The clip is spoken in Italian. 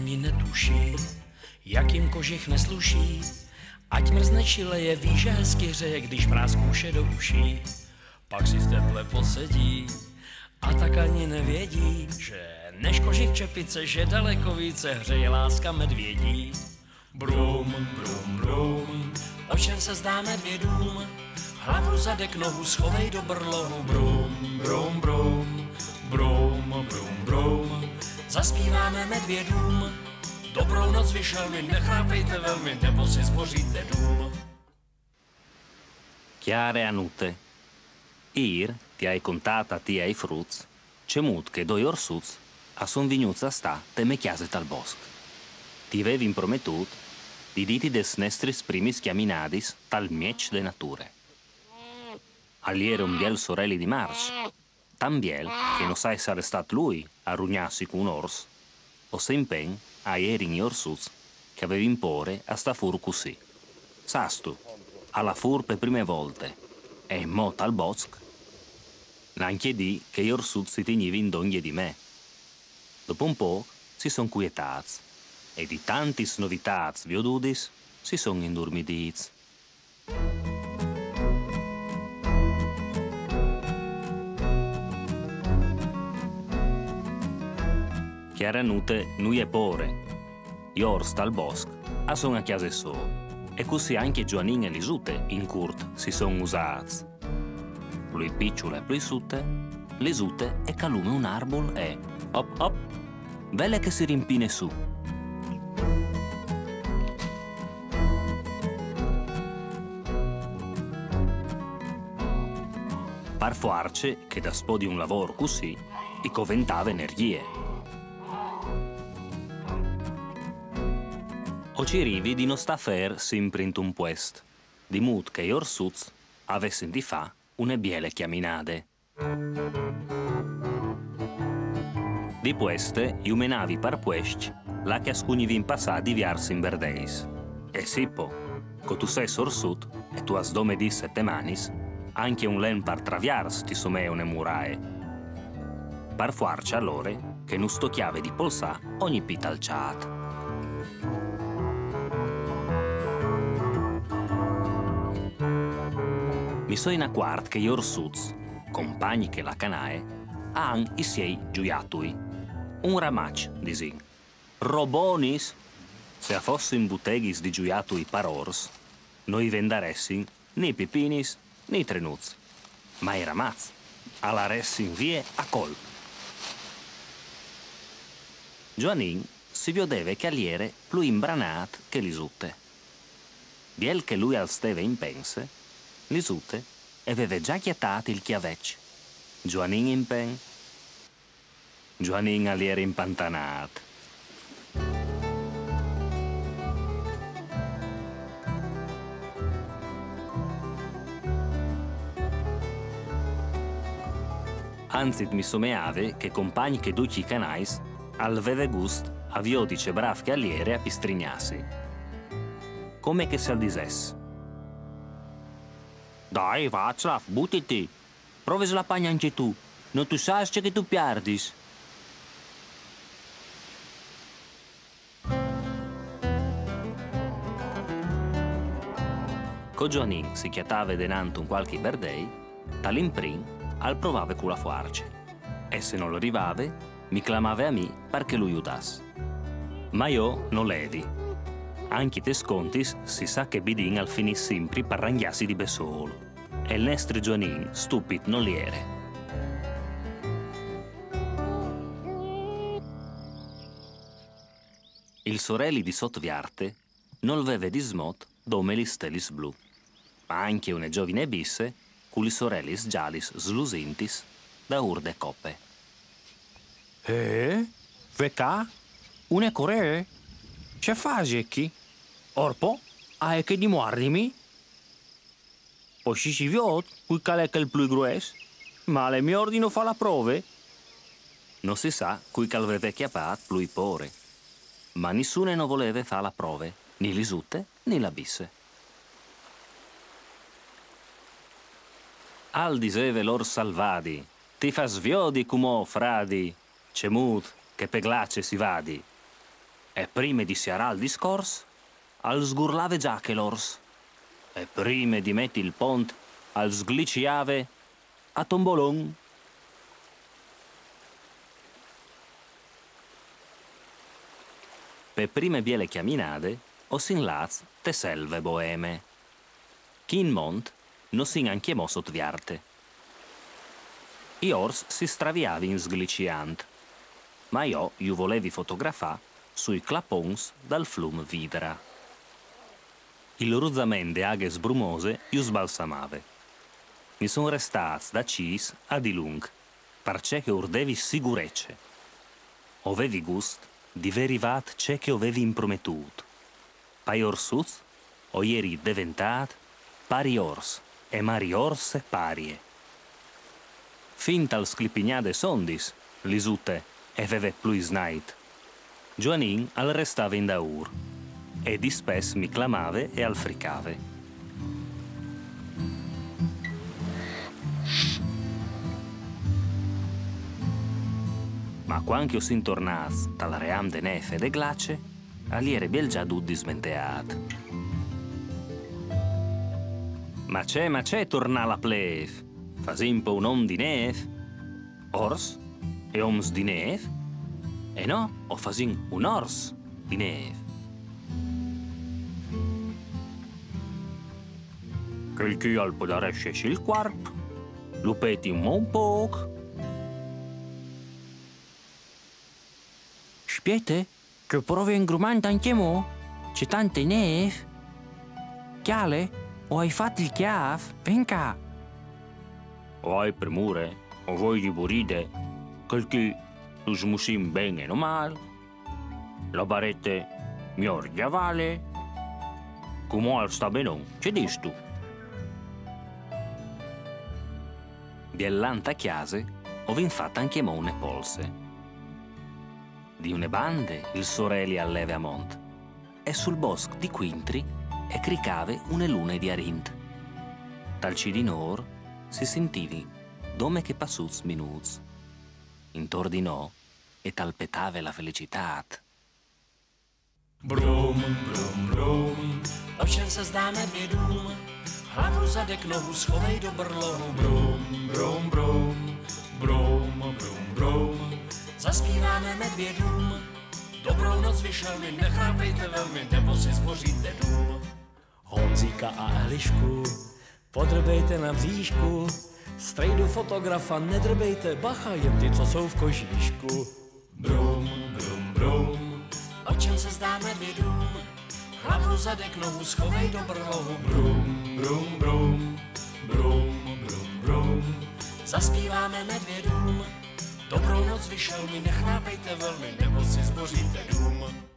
ani netuší, jak jim kožich nesluší. Ať mrzne či leje, ví, že hezky hřeje, když mráz kůše do uší. Pak si v teple posedí a tak ani nevědí, že než kožich čepice, že daleko více hřeje láska medvědí. Brum, brum, brum, o čem se zdá medvědům? Hlavu, zadek, nohu schovej do brlohu. Brum, brum, brum, brum, brum, brum. Zaspíváme medvědům. Dobrou noc, vyšelmi, nechrápejte velmi, nebo si zboříte dům. Chiare anute, ir ti hai contata ti ai fruts, cemut che doi orsuts a son vignuts a sta te me chiaset al bosc. Ti vevin prometut di diti des nestris primis chiaminadis tal miec de nature. Aliere un biel sorelli di Mars, tan biel che non sa essere stat lui a rugnarsi con un ors, o se impegn a erin i orsuts che avevi impore a sta fur così. Sastu, alla fur per prime volte, e mot al bosc, l'anche di che gli orsuts si tegnivi in d'ogni di me. Dopo un po' si son quietats, e di tantis novitats viodudis si son indormidits. Chiaranute nui e pore, ior sta al bosc, a son a chiase so, e così anche Giovannin e Lisute in curt si son usats. Lui picciula e plui sute, Lisute e calume un arbol e, hop hop, vele che si rimpine su. Par fuarce che da spo di un lavoro così, i coventava energie. O ci rivi di non sta fer sempre in un puest, di mut che i orsuts avessin di fa une biele chiaminade. Di queste, i umenavi par puest, la che ascuni vin passà di viarsi in verdeis. E sippo, co tu sei orsut, e tu as dome di 7 manis, anche un len par traviars ti someone murae. Par fuarci allora, che nu sto chiave di polsà ogni pita al chat. Mi so in acquart che gli orsuts, compagni che la canae, han i siei giuiatui. Un ramac, disin. Robonis, se a fosse in buteghis di giuiatui par ors, noi vendaressin né pipinis né trenuz. Ma i ramaz, alla ressin vie a colp. Giovannin si vedeva che aliere più imbranat che Lisute. Biel che lui al steve in pense, Lisute aveva già chiatato il chiaveccio. Giovannin in pen, Giovannin aliere impantanat. Anzi mi someave che compagni che duci canais al veve gust avio dice brav che aliere a pistrignassi. Come che se al disesse. Dai, Václav, buttiti. Provi la pagna anche tu. Non tu sai che tu piardis. Co Giovannin si chiatava denante un qualche berdei, tal'imprin al provave con la fuarce. E se non lo arrivava, mi clamava a me perché lui udasse. Ma io non levi. Anche te scontis si sa che bidin al finì sempre per ranghiarsi di besolo. E il nostro Giovannin stupid non li era. Il sorelli di Sotviarte non veve di smot dome li stelis blu, ma anche une giovine bisse cui sorellis gialis slusintis da urde coppe. Veca? Une core? Ce faci chi? Orpo? Ai che dimoardimi? Poi si viot, cui cale che il più grues? Ma le mie ordino fa la prove? Non si sa cui calveve chiapat plui pore, ma nessuno non voleva fa la prove, né Lisute né la bisse. Al diseve lor salvadi, ti fa sviodi cumo fradi, cemut che pe glace si vadi. E prima di siarà il discors, al sgurlave giachelors. E prima di metti il pont, al sgliciave a tombolon. Per prime biele chiaminade, o sin laz te selve boeme. Chi in mont non sin anche mo sotviarte. I ors si straviavi in sgliciant, ma io volevi fotografà sui clapons dal flum Vidra. Il ruzzamende aghe sbrumose iu sbalsamave. Mi son restaz da cis a di lung, parce che urdevi sigurecce. Ovevi gust di verivat c'è che ovevi imprometut. Pai orsuz, o ieri diventat pari ors, e mari ors e parie. Finta al sclipignade sondis, lisute, e veve plus night. Giovanin al restava in daur, e di spes mi clamave e al fricave. Ma quanch'io sin tornaz tal ream de neve e de glace, aliere biel già dud dismenteat. Ma c'è torna la plev, fasimpo un om di nev, ors, e oms di nev, e no, o fasin un ors di nev. Quelchi al podaresce il quarp, lupeti un poc. Spiete, che provi ingrumante anche mo? C'è tante neve? Chiale? O hai fatto il chiaf? Venga! O hai premure? O vuoi di buride? Quelchi tu smusim bene o mal? La barette miorgia vale? Come al sta benon? C'è dis tu? Biellanta chiase, ho vin fatta anche mo une polse. Di une bande il sorelli alleve a mont, e sul bosco di Quintri e cricave une lune di arint. Tal cidinor si sentivi dome che passuz minuz. Intordinò e talpetave la felicitat. Brum, brum, brum, o čem se zdá medvědům, hlavu zadek nohu schovej do brlohu. Brum, brum, brum, brum, brum, brum, zaspíváme medvědům, dobrou noc vyšelmi, nechrápejte velmi, nebo si zboříte dům. Honzíka a Elišku, podrbejte na bříšku, strejdu fotografa nedrbejte, bacha, jen ty, co jsou v kožíšku. Brum, brum, brum, o čem se zdá medvědům, hlavu zadek nohu schovej do brlohu. Brum, brum, brum, brum, brum, brum, zaspíváme medvědům, dobrou noc vyšelmi, nechrápejte velmi, nebo si zboříte dům.